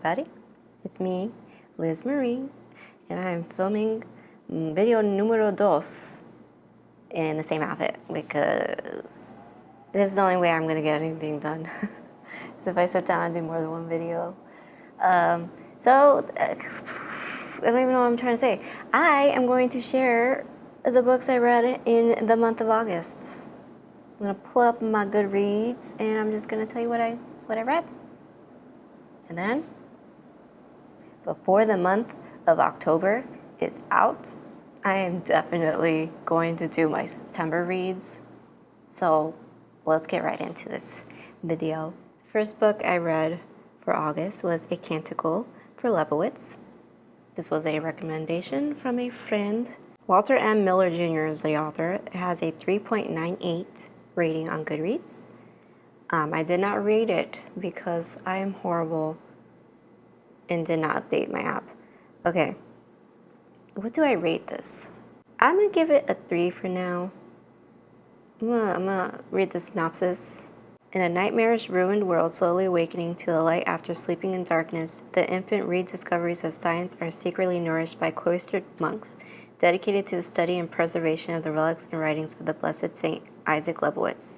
everybody. It's me, Liz Marie, and I'm filming video numero dos in the same outfit because this is the only way I'm going to get anything done. So if I sit down and do more than one video. I don't even know what I'm trying to say. I am going to share the books I read in the month of August. I'm going to pull up my Goodreads and I'm just going to tell you what I read. And then, before the month of October is out, I am definitely going to do my September reads. So let's get right into this video. First book I read for August was A Canticle for Lebowitz. This was a recommendation from a friend. Walter M. Miller Jr. is the author. It has a 3.98 rating on Goodreads. I did not read it because I am horrible and did not update my app. Okay, what do I rate this? I'm gonna give it a 3 for now. I'm gonna read the synopsis. In a nightmarish, ruined world slowly awakening to the light after sleeping in darkness, the infant rediscoveries of science are secretly nourished by cloistered monks dedicated to the study and preservation of the relics and writings of the blessed Saint Isaac Lebowitz.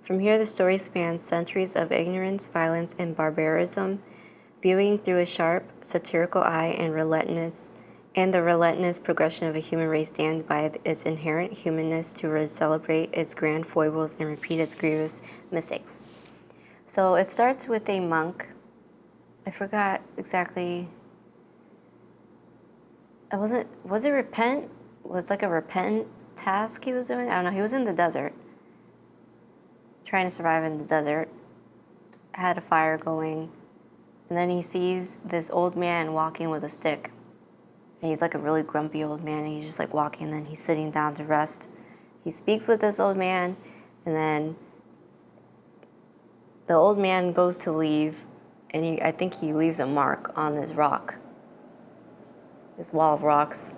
From here, the story spans centuries of ignorance, violence, and barbarism, viewing through a sharp, satirical eye and the relentless progression of a human race damned by its inherent humanness to celebrate its grand foibles and repeat its grievous mistakes. So it starts with a monk. I forgot exactly. Was it repent? Was like a repent task he was doing? I don't know. He was in the desert, trying to survive in the desert. Had a fire going, and then he sees this old man walking with a stick. And he's like a really grumpy old man, and he's just like walking, and then he's sitting down to rest. He speaks with this old man, and then the old man goes to leave, and I think he leaves a mark on this rock, this wall of rocks.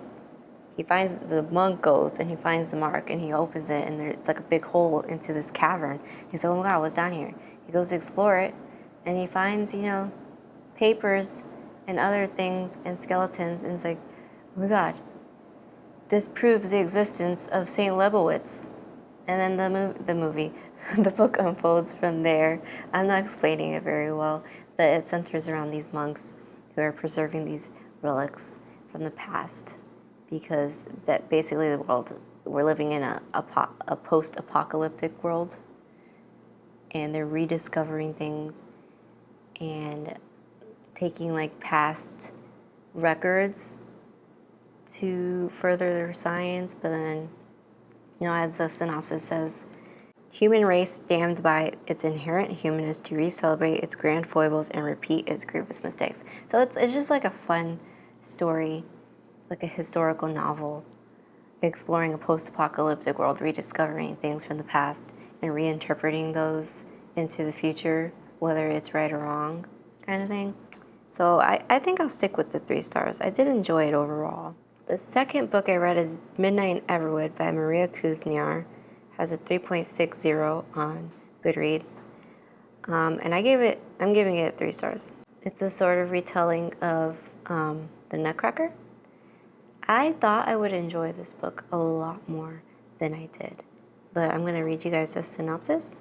The monk goes, and he finds the mark, and he opens it, and it's like a big hole into this cavern. He's like, oh my God, what's down here? He goes to explore it, and he finds, papers and other things and skeletons, and it's like, oh my God, this proves the existence of Saint Lebowitz. And then the book unfolds from there. I'm not explaining it very well, but it centers around these monks who are preserving these relics from the past, because that basically the world, we're living in a post-apocalyptic world, and they're rediscovering things and taking like past records to further their science. But then, as the synopsis says, human race damned by its inherent humanness to re-celebrate its grand foibles and repeat its grievous mistakes. So it's just like a fun story, like a historical novel, exploring a post-apocalyptic world, rediscovering things from the past and reinterpreting those into the future, whether it's right or wrong, kind of thing. So I think I'll stick with the 3 stars. I did enjoy it overall. The second book I read is Midnight in Everwood by Maria Kuzniar. Has a 3.60 on Goodreads. And I'm giving it 3 stars. It's a sort of retelling of The Nutcracker. I thought I would enjoy this book a lot more than I did. But I'm going to read you guys a synopsis.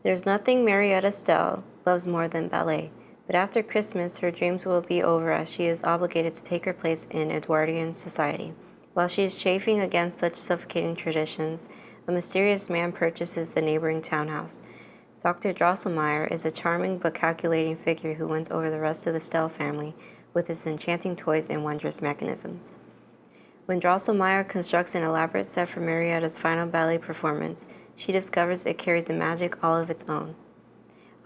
There's nothing Marietta Stell loves more than ballet. But after Christmas, her dreams will be over as she is obligated to take her place in Edwardian society. While she is chafing against such suffocating traditions, a mysterious man purchases the neighboring townhouse. Dr. Drosselmeyer is a charming but calculating figure who wins over the rest of the Stell family with his enchanting toys and wondrous mechanisms. When Drosselmeyer constructs an elaborate set for Marietta's final ballet performance, she discovers it carries a magic all of its own.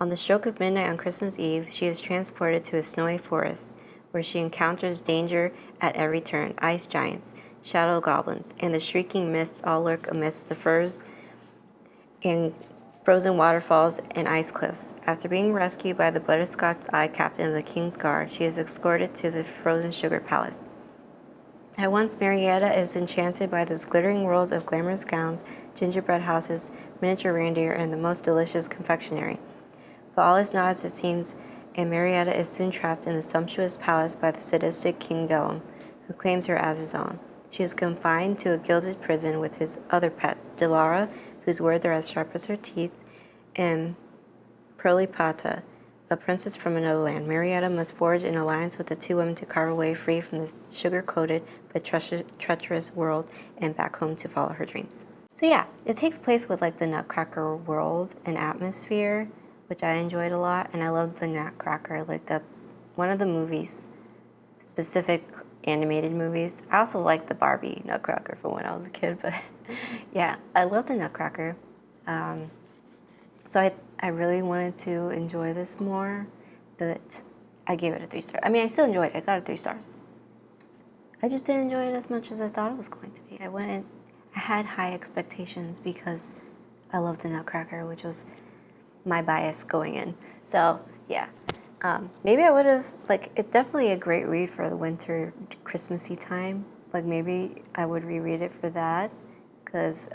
On the stroke of midnight on Christmas Eve, she is transported to a snowy forest, where she encounters danger at every turn: ice giants, shadow goblins, and the shrieking mist all lurk amidst the firs and frozen waterfalls and ice cliffs. After being rescued by the butterscotch-eyed captain of the King's Guard, she is escorted to the frozen sugar palace. At once, Marietta is enchanted by this glittering world of glamorous gowns, gingerbread houses, miniature reindeer, and the most delicious confectionery. But all is not as it seems and Marietta is soon trapped in the sumptuous palace by the sadistic King Bellum, who claims her as his own. She is confined to a gilded prison with his other pets, Dilara, whose words are as sharp as her teeth, and Prolipata, a princess from another land. Marietta must forge an alliance with the two women to carve a way free from this sugar-coated but treacherous world and back home to follow her dreams. So yeah, it takes place with like the Nutcracker world and atmosphere, which I enjoyed a lot, and I love the Nutcracker. Like that's one of the movies, specific animated movies. I also like the Barbie Nutcracker from when I was a kid, but yeah, I love the Nutcracker. So I really wanted to enjoy this more, but I gave it a 3 star. I mean, I still enjoyed it. I got it 3 stars. I just didn't enjoy it as much as I thought it was going to be. I had high expectations because I love the Nutcracker, which was my bias going in. So yeah, maybe I would have, like, it's definitely a great read for the winter Christmassy time. Like maybe I would reread it for that because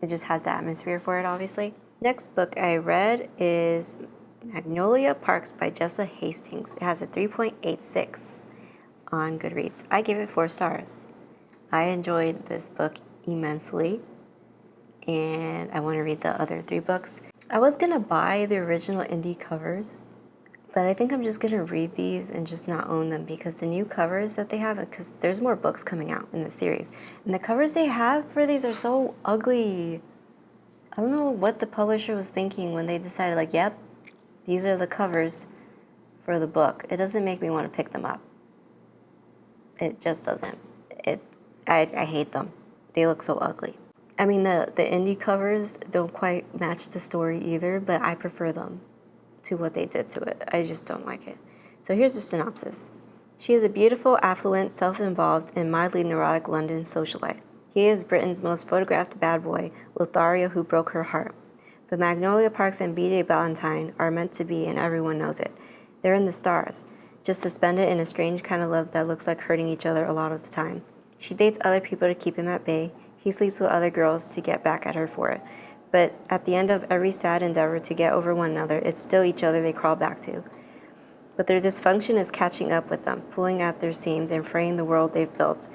it just has the atmosphere for it, obviously. Next book I read is Magnolia Parks by Jessa Hastings. It has a 3.86 on Goodreads. I gave it 4 stars. I enjoyed this book immensely, and I want to read the other 3 books. I was going to buy the original indie covers, but I think I'm just going to read these and just not own them because the new covers that they have, because there's more books coming out in the series, and the covers they have for these are so ugly. I don't know what the publisher was thinking when they decided, like, yep, these are the covers for the book. It doesn't make me want to pick them up. It just doesn't. I hate them. They look so ugly. I mean, the indie covers don't quite match the story either, but I prefer them to what they did to it. I just don't like it. So here's the synopsis. She is a beautiful, affluent, self-involved, and mildly neurotic London socialite. He is Britain's most photographed bad boy, Lothario, who broke her heart. But Magnolia Parks and B.J. Ballantyne are meant to be, and everyone knows it. They're in the stars, just suspended in a strange kind of love that looks like hurting each other a lot of the time. She dates other people to keep him at bay. He sleeps with other girls to get back at her for it. But at the end of every sad endeavor to get over one another, it's still each other they crawl back to. But their dysfunction is catching up with them, pulling at their seams and fraying the world they've built.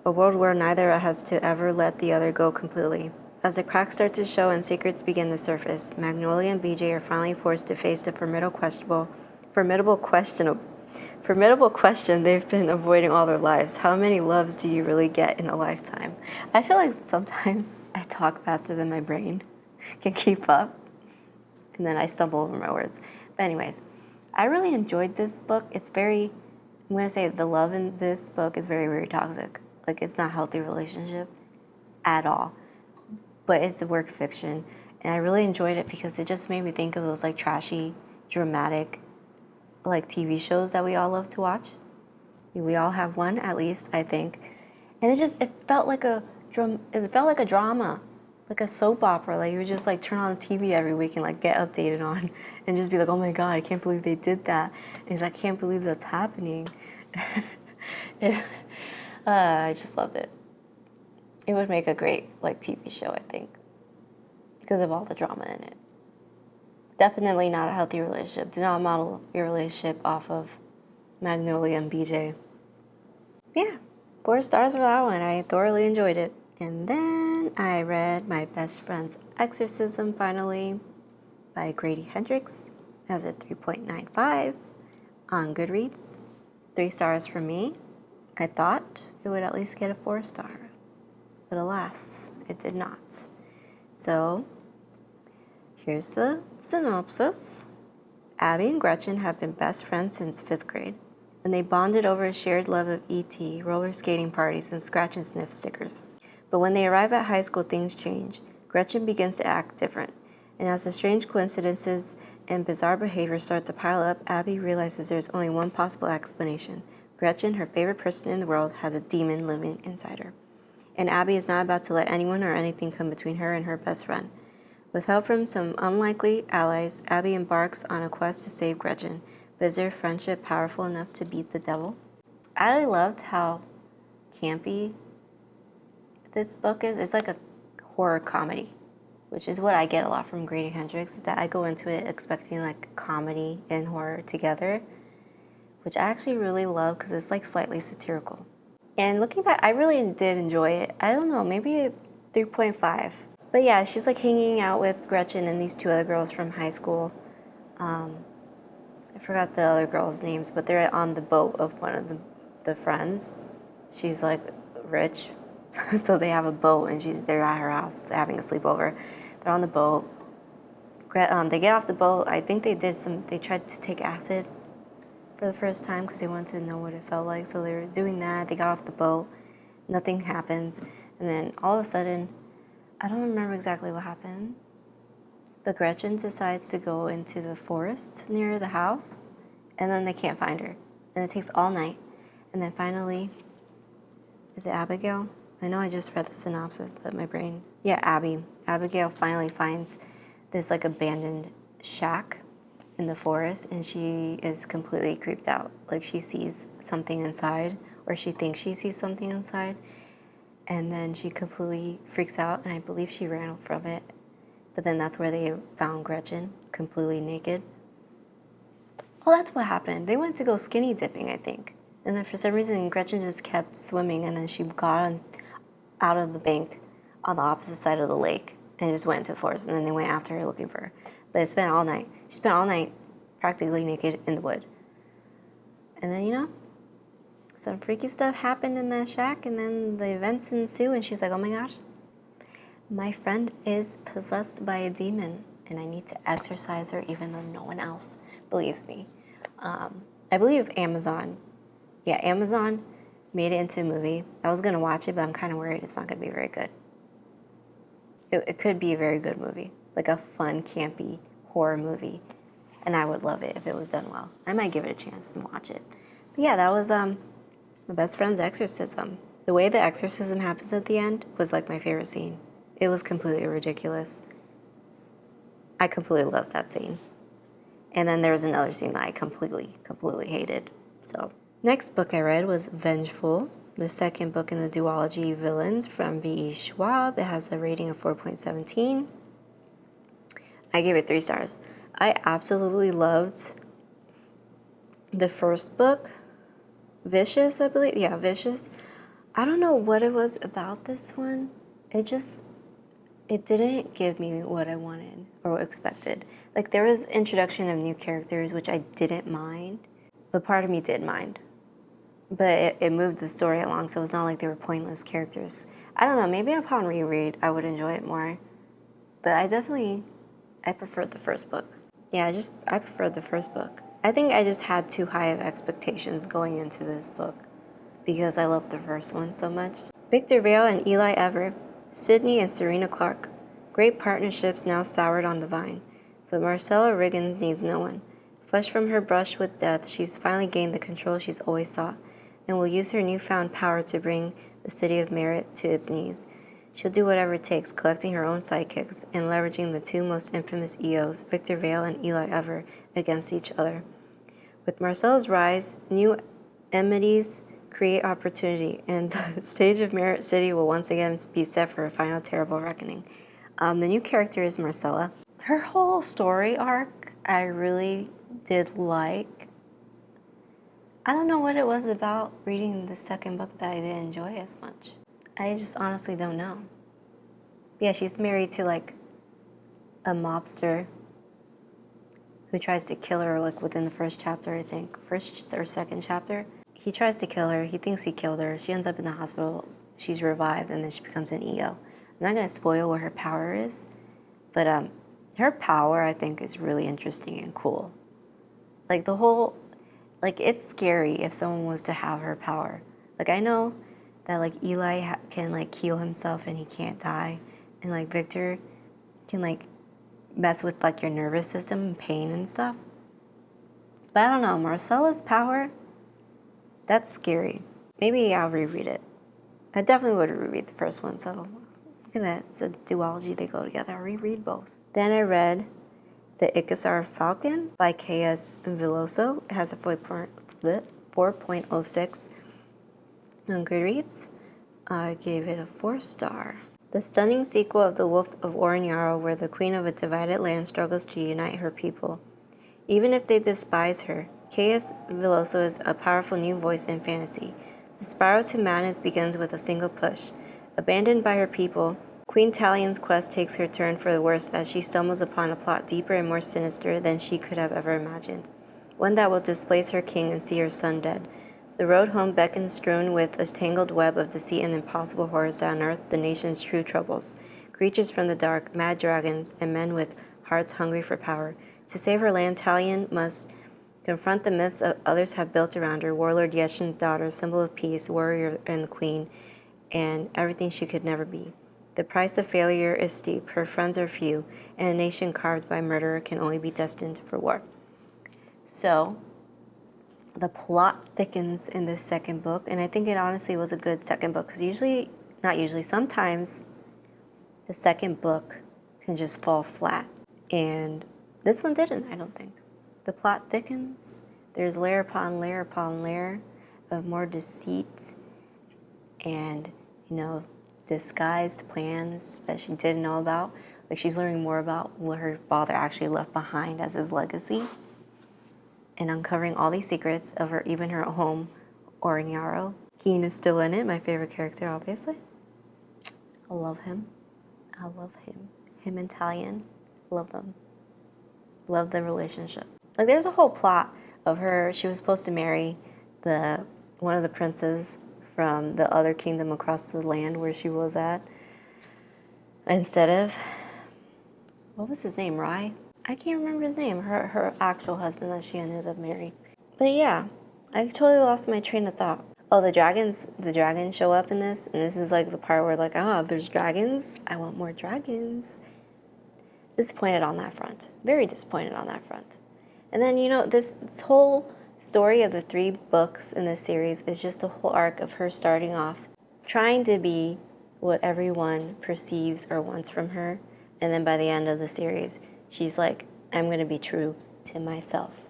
A world where neither has to ever let the other go completely. As the cracks start to show and secrets begin to surface, Magnolia and BJ are finally forced to face the formidable question they've been avoiding all their lives. How many loves do you really get in a lifetime? I feel like sometimes I talk faster than my brain can keep up, and then I stumble over my words. But anyways, I really enjoyed this book. I'm going to say the love in this book is very, very toxic. Like, it's not a healthy relationship at all. But it's a work of fiction. And I really enjoyed it because it just made me think of those, like, trashy, dramatic, like, TV shows that we all love to watch. We all have one, at least, I think. And it felt like a drama, like a soap opera. Like, you would just, like, turn on the TV every week and, like, get updated on and just be like, oh, my God, I can't believe they did that. And he's like, I can't believe that's happening. I just loved it. It would make a great, like, TV show, I think, because of all the drama in it. Definitely not a healthy relationship. Do not model your relationship off of Magnolia and BJ. Yeah, 4 stars for that one. I thoroughly enjoyed it. And then I read My Best Friend's Exorcism, finally, by Grady Hendrix. It has a 3.95 on Goodreads. 3 stars for me. I thought it would at least get a 4 star. But alas, it did not. So, here's the synopsis. Abby and Gretchen have been best friends since 5th grade, and they bonded over a shared love of E.T., roller skating parties, and scratch and sniff stickers. But when they arrive at high school, things change. Gretchen begins to act different, and as the strange coincidences and bizarre behavior start to pile up, Abby realizes there's only one possible explanation. Gretchen, her favorite person in the world, has a demon living inside her. And Abby is not about to let anyone or anything come between her and her best friend. With help from some unlikely allies, Abby embarks on a quest to save Gretchen. But is their friendship powerful enough to beat the devil? I loved how campy this book is. It's like a horror comedy. which is what I get a lot from Grady Hendrix, is that I go into it expecting like comedy and horror together, which I actually really love because it's like slightly satirical. And looking back, I really did enjoy it. I don't know, maybe a 3.5. But yeah, she's like hanging out with Gretchen and these two other girls from high school. I forgot the other girls' names, but they're on the boat of one of the friends. She's like rich, so they have a boat, and they're at her house having a sleepover. They're on the boat. They get off the boat. I think they tried to take acid for the first time because they wanted to know what it felt like. So they were doing that. They got off the boat. Nothing happens. And then all of a sudden, I don't remember exactly what happened, but Gretchen decides to go into the forest near the house, and then they can't find her. And it takes all night. And then finally, is it Abigail? I know I just read the synopsis, but my brain... Yeah, Abby. Abigail finally finds this like abandoned shack in the forest, and she is completely creeped out. Like she sees something inside, or she thinks she sees something inside, and then she completely freaks out, and I believe she ran from it. But then that's where they found Gretchen, completely naked. Oh, that's what happened. They went to go skinny dipping, I think. And then for some reason, Gretchen just kept swimming, and then she got out of the bank on the opposite side of the lake and just went into the forest, and then they went after her looking for her. But it spent all night. She spent all night practically naked in the wood. And then, some freaky stuff happened in that shack, and then the events ensue, and she's like, oh my gosh, my friend is possessed by a demon, and I need to exorcise her even though no one else believes me. I believe Amazon made it into a movie. I was going to watch it, but I'm kind of worried it's not going to be very good. It could be a very good movie, like a fun, campy horror movie, and I would love it if it was done well. I might give it a chance and watch it. But yeah, that was my best friend's exorcism. The way the exorcism happens at the end was like my favorite scene. It was completely ridiculous. I completely loved that scene. And then there was another scene that I completely hated. So, next book I read was Vengeful, the second book in the duology Villains from B.E. Schwab. It has a rating of 4.17. I gave it 3 stars. I absolutely loved the first book, Vicious, I believe. Yeah, Vicious. I don't know what it was about this one. It didn't give me what I wanted or expected. Like, there was introduction of new characters, which I didn't mind, but part of me did mind. But it moved the story along, so it's not like they were pointless characters. I don't know, maybe upon reread, I would enjoy it more. But I preferred the first book. Yeah, I preferred the first book. I think I just had too high of expectations going into this book because I loved the first one so much. Victor Vale and Eli Ever, Sydney and Serena Clark. Great partnerships now soured on the vine. But Marcella Riggins needs no one. Flushed from her brush with death, she's finally gained the control she's always sought, and will use her newfound power to bring the city of Merit to its knees. She'll do whatever it takes, collecting her own sidekicks and leveraging the 2 most infamous EOs, Victor Vale and Eli Ever, against each other. With Marcella's rise, new enmities create opportunity, and the stage of Merit City will once again be set for a final terrible reckoning. The new character is Marcella. Her whole story arc, I really did like. I don't know what it was about reading the second book that I didn't enjoy as much. I just honestly don't know. Yeah, she's married to like a mobster who tries to kill her like within the first chapter, I think. First or second chapter. He tries to kill her. He thinks he killed her. She ends up in the hospital. She's revived, and then she becomes an EO. I'm not going to spoil what her power is, but her power, I think, is really interesting and cool. Like it's scary if someone was to have her power. Like, I know that like Eli can like heal himself and he can't die, and like Victor can like mess with like your nervous system and pain and stuff. But I don't know, Marcella's power, that's scary. Maybe I'll reread it. I definitely would reread the first one, so it's a duology, they go together. I'll reread both. Then I read The Icosar Falcon by K.S. Villoso. It has a 4.06 on Goodreads. I gave it a 4 star. The stunning sequel of The Wolf of Oren-Yaro, where the queen of a divided land struggles to unite her people. Even if they despise her, K.S. Veloso is a powerful new voice in fantasy. The spiral to madness begins with a single push. Abandoned by her people, Queen Talion's quest takes her turn for the worse as she stumbles upon a plot deeper and more sinister than she could have ever imagined. One that will displace her king and see her son dead. The road home beckons, strewn with a tangled web of deceit and impossible horrors that unearth the nation's true troubles. Creatures from the dark, mad dragons, and men with hearts hungry for power. To save her land, Talion must confront the myths others have built around her. Warlord Yeshin's daughter, symbol of peace, warrior and the queen, and everything she could never be. The price of failure is steep, her friends are few, and a nation carved by murder can only be destined for war. So, the plot thickens in this second book, and I think it honestly was a good second book, because sometimes the second book can just fall flat, and this one didn't, I don't think. The plot thickens, there's layer upon layer upon layer of more deceit and, disguised plans that she didn't know about. Like, she's learning more about what her father actually left behind as his legacy, and uncovering all these secrets of even her home, Oren-Yaro. Keen is still in it, my favorite character, obviously. I love him. Him and Talion, love them. Love the relationship. Like, there's a whole plot of her. She was supposed to marry one of the princes from the other kingdom across the land where she was at. Instead of, what was his name, Rai? I can't remember his name. Her actual husband that she ended up marrying. But yeah, I totally lost my train of thought. Oh, the dragons show up in this, and this is like the part where there's dragons. I want more dragons. Disappointed on that front. Very disappointed on that front. And then, this whole story of the 3 books in this series is just a whole arc of her starting off trying to be what everyone perceives or wants from her. And then by the end of the series, she's like, I'm going to be true to myself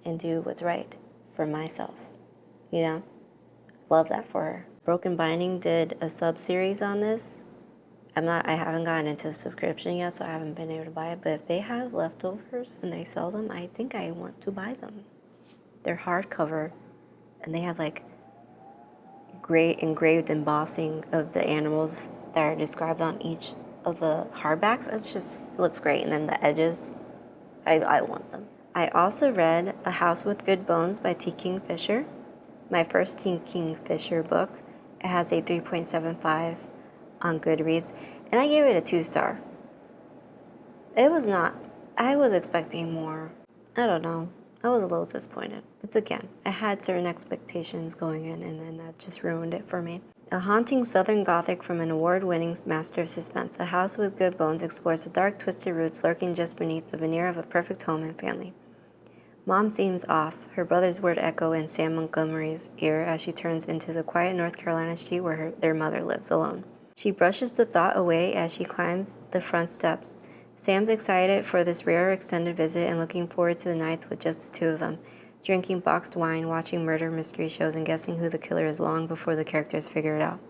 and do what's right for myself. Love that for her. Broken Binding did a sub-series on this. I haven't gotten into the subscription yet, so I haven't been able to buy it. But if they have leftovers and they sell them, I think I want to buy them. They're hardcover, and they have great engraved embossing of the animals that are described on each of the hardbacks. It looks great, and then the edges, I want them. I also read A House with Good Bones by T. Kingfisher, my first T. Kingfisher book. It has a 3.75 on Goodreads, and I gave it a 2-star. It was not, I was expecting more. I don't know. I was a little disappointed. But again, I had certain expectations going in, and then that just ruined it for me. A haunting Southern Gothic from an award-winning master of suspense, A House with Good Bones explores the dark, twisted roots lurking just beneath the veneer of a perfect home and family. Mom seems off, her brother's word echo in Sam Montgomery's ear as she turns into the quiet North Carolina street where their mother lives alone. She brushes the thought away as she climbs the front steps. Sam's excited for this rare extended visit and looking forward to the nights with just the 2 of them, drinking boxed wine, watching murder mystery shows, and guessing who the killer is long before the characters figure it out.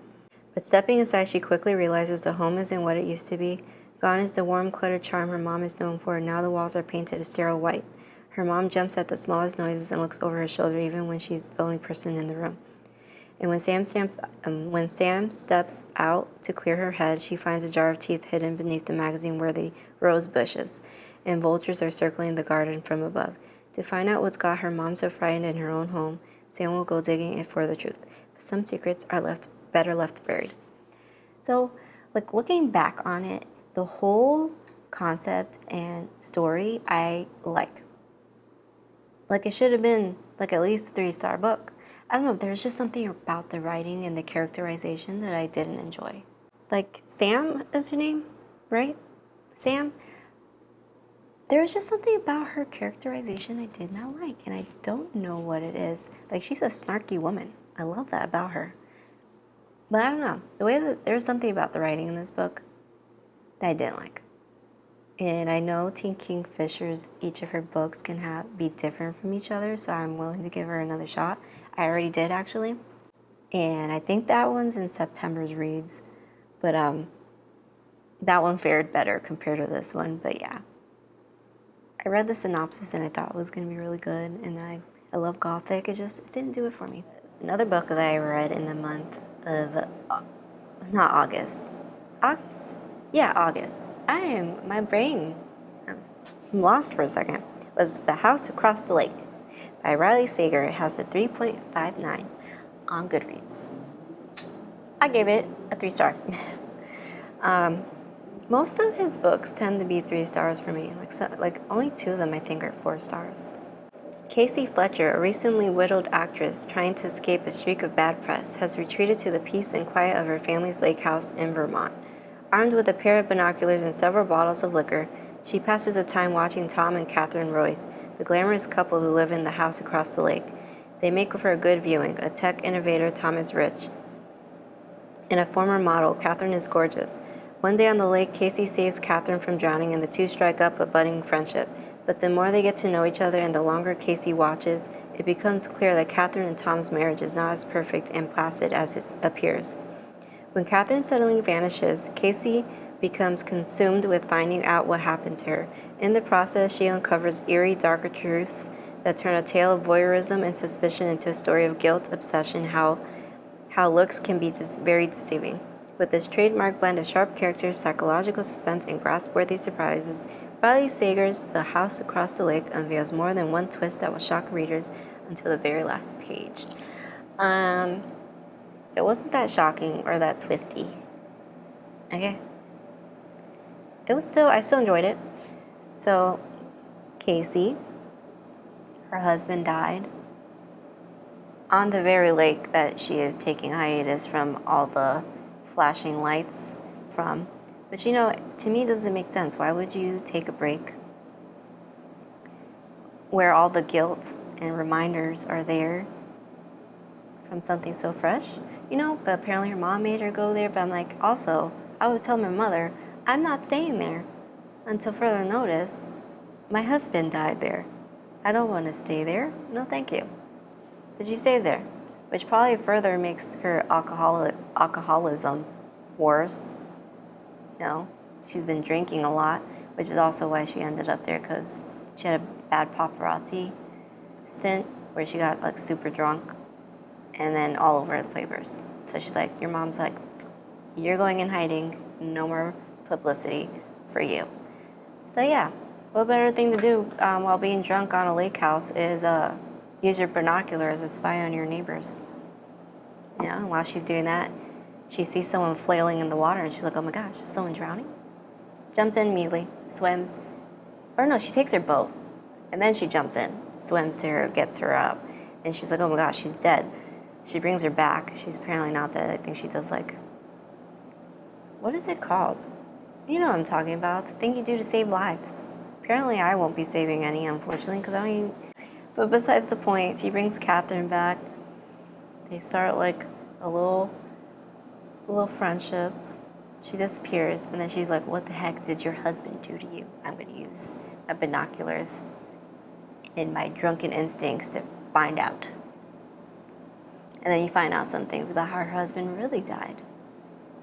But stepping aside, she quickly realizes the home isn't what it used to be. Gone is the warm, cluttered charm her mom is known for, and now the walls are painted a sterile white. Her mom jumps at the smallest noises and looks over her shoulder even when she's the only person in the room. And when Sam steps out to clear her head, she finds a jar of teeth hidden beneath the magazine-worthy rose bushes, and vultures are circling the garden from above. To find out what's got her mom so frightened in her own home, Sam will go digging for the truth. But some secrets are better left buried. So, looking back on it, the whole concept and story I like. It should have been at least a 3-star book. I don't know, there's just something about the writing and the characterization that I didn't enjoy. Sam is her name, right? Sam? There was just something about her characterization I did not like, and I don't know what it is. She's a snarky woman. I love that about her. But I don't know. The way that there's something about the writing in this book that I didn't like. And I know T. Kingfisher's, each of her books can be different from each other, so I'm willing to give her another shot. I already did, actually. And I think that one's in September's reads. But that one fared better compared to this one, but yeah. I read the synopsis and I thought it was going to be really good, and I love Gothic. It didn't do it for me. Another book that I read in the month of, not August. August? Yeah, August. My brain, I'm lost for a second, was The House Across the Lake by Riley Sager. It has a 3.59 on Goodreads. I gave it a 3-star. Most of his books tend to be 3 stars for me. Like only 2 of them I think are 4 stars. Casey Fletcher, a recently widowed actress trying to escape a streak of bad press, has retreated to the peace and quiet of her family's lake house in Vermont. Armed with a pair of binoculars and several bottles of liquor, she passes the time watching Tom and Catherine Royce, the glamorous couple who live in the house across the lake. They make for a good viewing. A tech innovator, Tom is rich, and a former model, Catherine is gorgeous. One day on the lake, Casey saves Catherine from drowning, and the two strike up a budding friendship. But the more they get to know each other and the longer Casey watches, it becomes clear that Catherine and Tom's marriage is not as perfect and placid as it appears. When Catherine suddenly vanishes, Casey becomes consumed with finding out what happened to her. In the process, she uncovers eerie, darker truths that turn a tale of voyeurism and suspicion into a story of guilt, obsession, how looks can be very deceiving. With this trademark blend of sharp characters, psychological suspense, and grasp-worthy surprises, Riley Sager's The House Across the Lake unveils more than one twist that will shock readers until the very last page. It wasn't that shocking or that twisty. Okay. I still enjoyed it. So, Casey, her husband died on the very lake that she is taking hiatus from all the flashing lights from. But to me it doesn't make sense. Why would you take a break where all the guilt and reminders are there from something so fresh? But apparently her mom made her go there. But I'm like, also, I would tell my mother, I'm not staying there until further notice. My husband died there. I don't want to stay there. No, thank you. But she stays there, which probably further makes her alcoholism worse. She's been drinking a lot, which is also why she ended up there, because she had a bad paparazzi stint where she got super drunk and then all over the papers. So she's like, your mom's like, you're going in hiding, no more publicity for you. So yeah, what better thing to do while being drunk on a lake house is use your binoculars to spy on your neighbors. And while she's doing that, she sees someone flailing in the water, and she's like, oh my gosh, is someone drowning? Jumps in immediately, swims. Or no, she takes her boat, and then she jumps in, swims to her, gets her up, and she's like, oh my gosh, she's dead. She brings her back. She's apparently not dead. I think she does what is it called? You know what I'm talking about, the thing you do to save lives. Apparently I won't be saving any, unfortunately, because I don't even... But besides the point, she brings Catherine back. They start a little friendship. She disappears, and then she's like, what the heck did your husband do to you? I'm going to use my binoculars and my drunken instincts to find out. And then you find out some things about how her husband really died.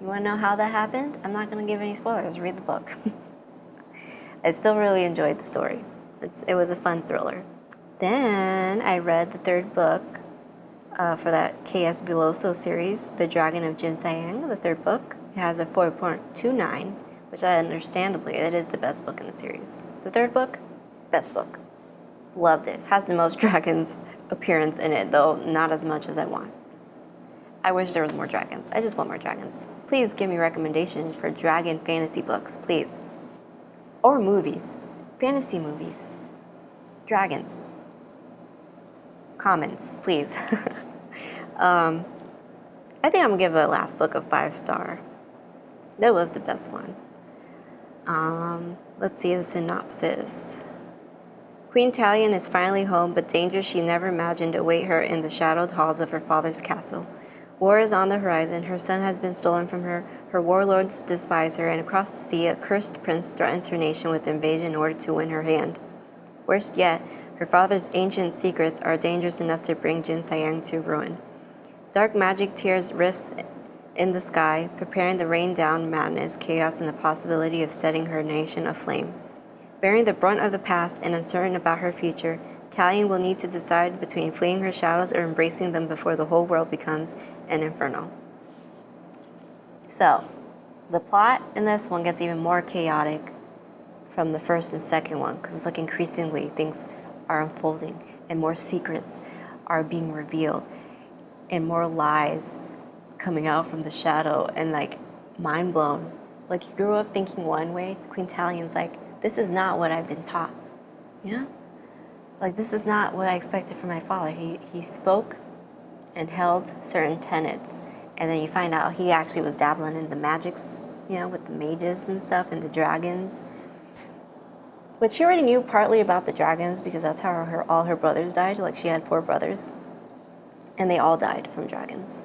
You want to know how that happened? I'm not going to give any spoilers. Read the book. I still really enjoyed the story. It was a fun thriller. Then I read the 3rd book for that K.S. Beloso series, The Dragon of Jinsayang, the 3rd book. It has a 4.29, which understandably, it is the best book in the series. The 3rd book, best book. Loved it. Has the most dragons appearance in it, though not as much as I want. I wish there was more dragons. I just want more dragons. Please give me recommendations for dragon fantasy books, please. Or movies. Fantasy movies. Dragons. Comments, please. I think I'm going to give the last book a 5-star. That was the best one. Let's see the synopsis. Queen Talion is finally home, but dangers she never imagined await her in the shadowed halls of her father's castle. War is on the horizon. Her son has been stolen from her. Her warlords despise her, and across the sea, a cursed prince threatens her nation with invasion in order to win her hand. Worst yet, her father's ancient secrets are dangerous enough to bring Jinsayang to ruin. Dark magic tears rifts in the sky, preparing to rain down madness, chaos, and the possibility of setting her nation aflame. Bearing the brunt of the past and uncertain about her future, Talion will need to decide between fleeing her shadows or embracing them before the whole world becomes an inferno. So, the plot in this one gets even more chaotic from the first and second one, because it's like increasingly things are unfolding and more secrets are being revealed and more lies coming out from the shadow, and like mind blown. Like, you grew up thinking one way, Queen Talion's like, this is not what I've been taught, you know? Like, this is not what I expected from my father. He spoke and held certain tenets, and then you find out he actually was dabbling in the magics, you know, with the mages and stuff and the dragons. But she already knew partly about the dragons because that's how all her brothers died. Like, she had 4 brothers, and they all died from dragons.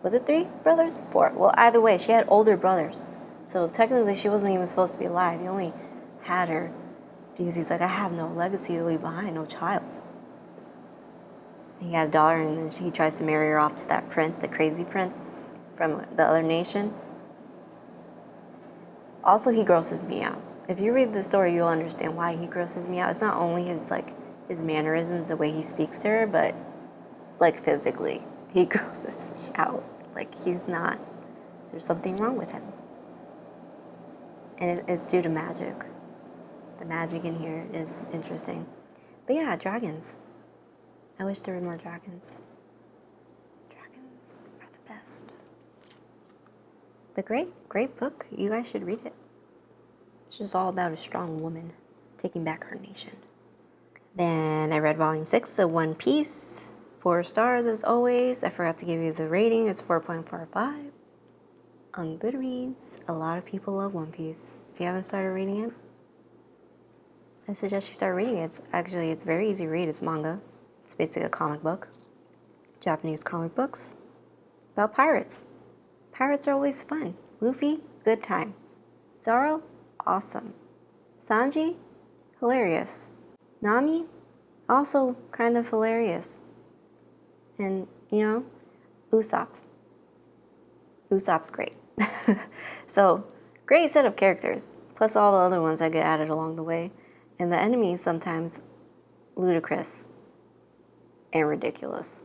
Was it 3 brothers? 4. Well, either way, she had older brothers. So technically, she wasn't even supposed to be alive. He only had her because he's like, I have no legacy to leave behind, no child. He had a daughter, and then he tries to marry her off to that prince, the crazy prince from the other nation. Also, he grosses me out. If you read the story, you'll understand why he grosses me out. It's not only his mannerisms, the way he speaks to her, but like physically, he grosses me out. Like, there's something wrong with him. And it's due to magic. The magic in here is interesting. But yeah, dragons. I wish there were more dragons. Dragons are the best. But great book. You guys should read it. It's just all about a strong woman taking back her nation. Then I read volume 6 of One Piece. 4 stars as always. I forgot to give you the rating. It's 4.45 on Goodreads. A lot of people love One Piece. If you haven't started reading it, I suggest you start reading it. It's very easy to read. It's manga. It's basically a comic book. Japanese comic books about pirates. Pirates are always fun. Luffy, good time. Zoro, awesome. Sanji, hilarious. Nami, also kind of hilarious. And, Usopp. Usopp's great. So, great set of characters. Plus all the other ones that get added along the way. And the enemies sometimes ludicrous and ridiculous.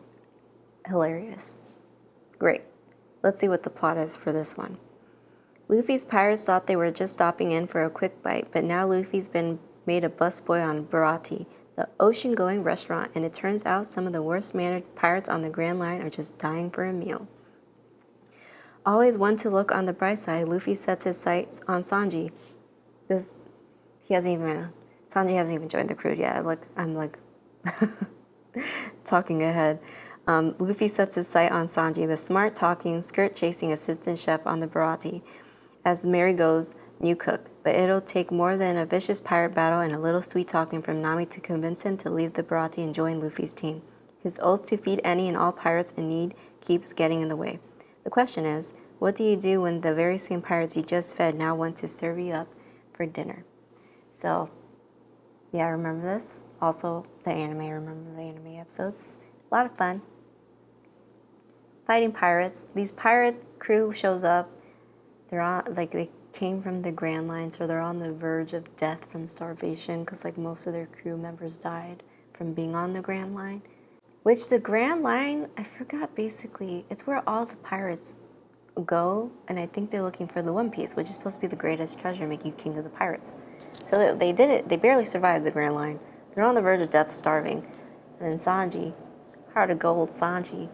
Hilarious. Great. Let's see what the plot is for this one. Luffy's pirates thought they were just stopping in for a quick bite, but now Luffy's been made a busboy on Barati, the ocean-going restaurant, and it turns out some of the worst-mannered pirates on the Grand Line are just dying for a meal. Always one to look on the bright side, Luffy sets his sights on Sanji. Sanji hasn't even joined the crew yet. I'm talking ahead. Luffy sets his sight on Sanji, the smart-talking, skirt-chasing assistant chef on the Barati. As the merry goes, new cook. But it'll take more than a vicious pirate battle and a little sweet-talking from Nami to convince him to leave the Barati and join Luffy's team. His oath to feed any and all pirates in need keeps getting in the way. The question is, what do you do when the very same pirates you just fed now want to serve you up for dinner? So, yeah, remember this. Also, remember the anime episodes. A lot of fun. Fighting pirates. These pirate crew shows up. They came from the Grand Line, so they're on the verge of death from starvation because most of their crew members died from being on the Grand Line. Which the Grand Line, I forgot basically, it's where all the pirates go, and I think they're looking for the One Piece, which is supposed to be the greatest treasure, make you king of the pirates. So they did it. They barely survived the Grand Line. They're on the verge of death, starving. And then Sanji, heart of gold Sanji,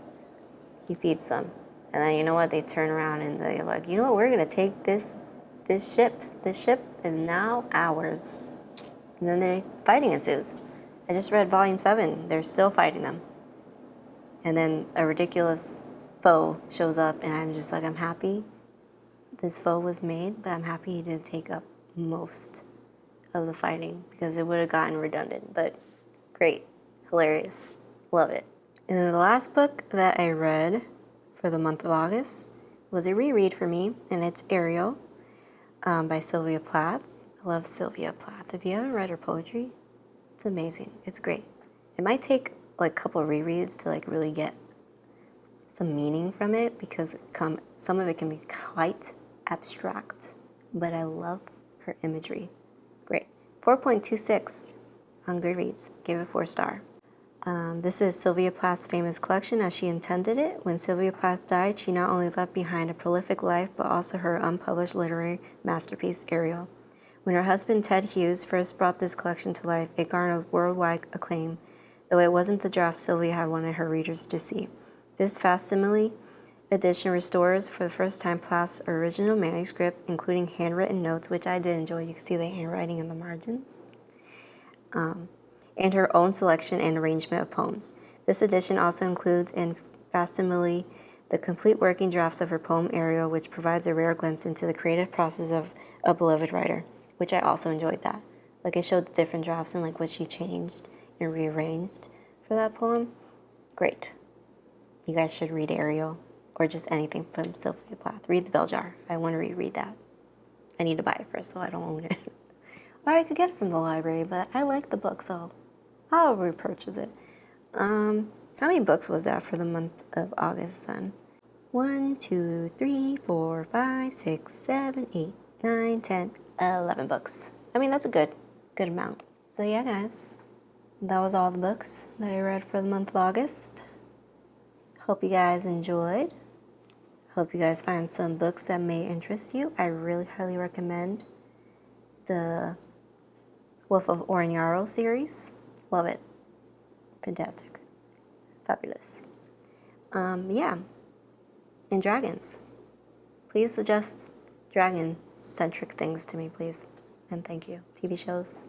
he feeds them. And then you know what? They turn around and they're like, you know what? We're going to take this ship. This ship is now ours. And then the fighting ensues. I just read volume 7. They're still fighting them. And then a ridiculous foe shows up, and I'm just like, I'm happy this foe was made, but I'm happy he didn't take up most of the fighting because it would have gotten redundant. But great. Hilarious. Love it. And then the last book that I read for the month of August was a reread for me, and it's Ariel by Sylvia Plath. I love Sylvia Plath. If you haven't read her poetry, it's amazing. It's great. It might take a couple of rereads to really get some meaning from it because some of it can be quite abstract, but I love her imagery. Great. 4.26 on Goodreads. Give it 4-star. This is Sylvia Plath's famous collection as she intended it. When Sylvia Plath died, she not only left behind a prolific life, but also her unpublished literary masterpiece, Ariel. When her husband Ted Hughes first brought this collection to life, it garnered worldwide acclaim, though it wasn't the draft Sylvia had wanted her readers to see. This facsimile edition restores for the first time Plath's original manuscript, including handwritten notes, which I did enjoy. You can see the handwriting in the margins. And her own selection and arrangement of poems. This edition also includes in facsimile the complete working drafts of her poem Ariel, which provides a rare glimpse into the creative process of a beloved writer, which I also enjoyed that. Like it showed the different drafts and like what she changed and rearranged for that poem. Great. You guys should read Ariel or just anything from Sylvia Plath. Read The Bell Jar. I want to reread that. I need to buy it first, so I don't own it. Or I could get it from the library, but I like the book, so I'll repurchase it. How many books was that for the month of August then? 1, 2, 3, 4, 5, 6, 7, 8, 9, 10, 11 books. I mean, that's a good amount. So yeah, guys, that was all the books that I read for the month of August. Hope you guys enjoyed. Hope you guys find some books that may interest you. I really highly recommend the Wolf of Oroñaro series. Love it. Fantastic. Fabulous. Yeah. And dragons. Please suggest dragon-centric things to me, please. And thank you. TV shows,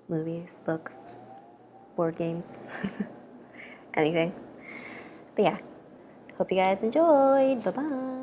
movies, books, board games, anything. But yeah. Hope you guys enjoyed. Bye-bye.